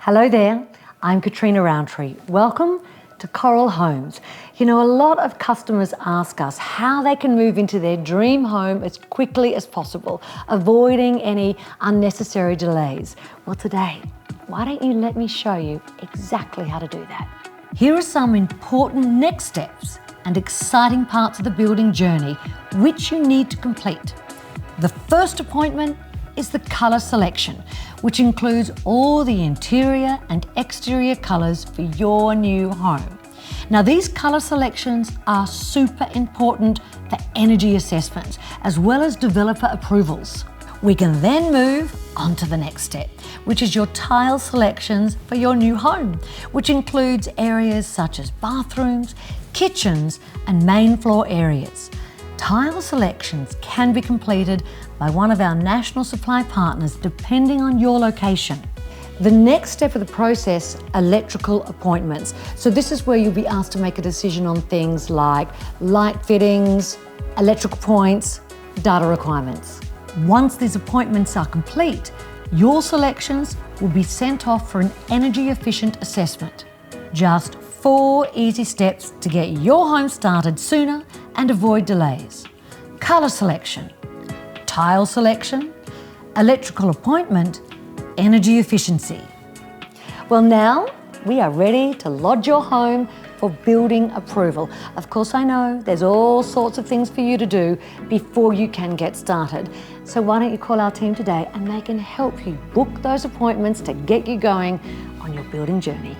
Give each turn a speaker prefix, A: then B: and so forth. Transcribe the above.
A: Hello there, I'm Katrina Roundtree. Welcome to Coral Homes. You know, a lot of customers ask us how they can move into their dream home as quickly as possible, avoiding any unnecessary delays. Well, today, why don't you let me show you exactly how to do that? Here are some important next steps and exciting parts of the building journey which you need to complete. The first appointment is the colour selection, which includes all the interior and exterior colours for your new home. Now, these colour selections are super important for energy assessments as well as developer approvals. We can then move on to the next step, which is your tile selections for your new home, which includes areas such as bathrooms, kitchens and main floor areas. Tile selections can be completed by one of our national supply partners depending on your location. The next step of the process, electrical appointments. So this is where you'll be asked to make a decision on things like light fittings, electrical points, data requirements. Once these appointments are complete, your selections will be sent off for an energy efficient assessment. Just 4 easy steps to get your home started sooner and avoid delays. Colour selection, tile selection, electrical appointment, energy efficiency. Well, now we are ready to lodge your home for building approval. Of course, I know there's all sorts of things for you to do before you can get started. So why don't you call our team today and they can help you book those appointments to get you going on your building journey.